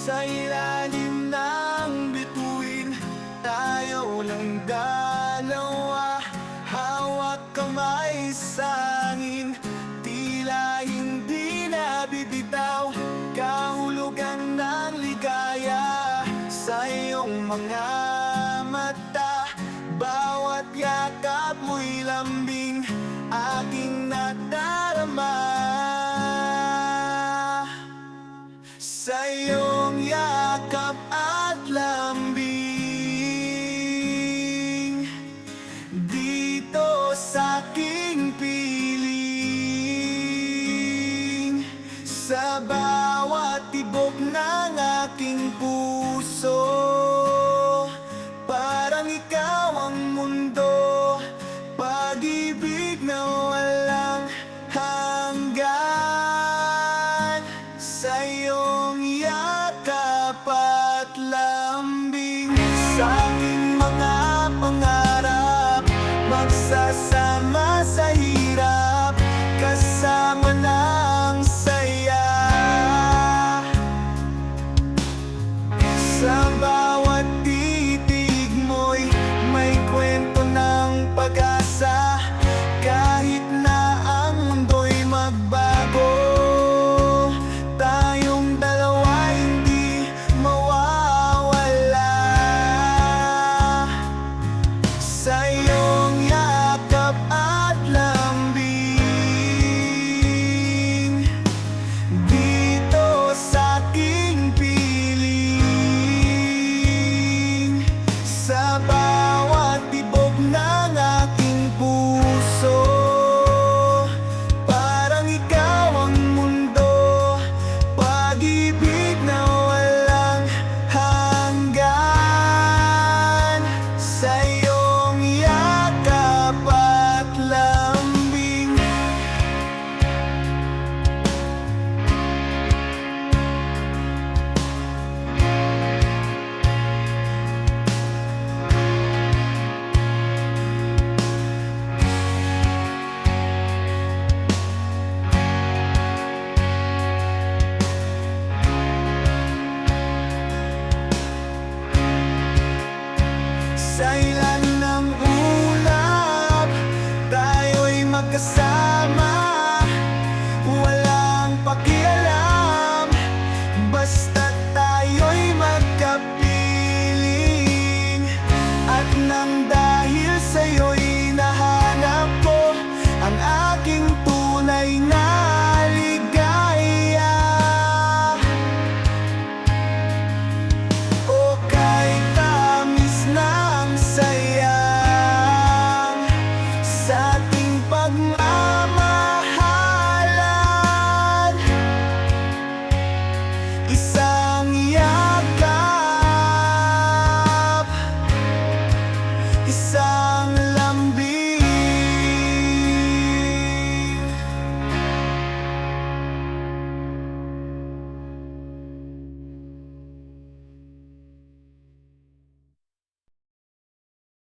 Sa ilalim ng bituin, tayo lang dalawa, hawak kamay sa hangin, tila hindi nabibitaw, kahulugan ng ligaya sa iyong mga mata. Bawat yakap mo'y lambing, aking nadarama. Sa iyong yakap at lambing, dito sa aking piling, sa bawat tibok ng aking puso, parang ikaw ang mundo, pag-ibig na walang hanggan. Sa iyong yakap at lambing, sa aking mga pangarap, magsasama sa hirap, kasama ng saya. Sa bawat titig mo'y may kwento ng pag-asa, kahit na ang mundo'y magbago, tayong dalawa hindi mawawala. Sa iyong yakap at lambing, dito sa aking piling, sa bawat tibok ng aking puso, parang ikaw ang mundo, pag-ibig na walang hanggan. Sa iyong yakap at lambing. Sa ilan ng ulap, tayo'y magkasama, walang pakialam, basta tayo'y magkapiling. At nang dahil sa'yo'y nahanap ko ang aking tunay na ligaya. O kay tamis ng sayang sa ating pagmamahal,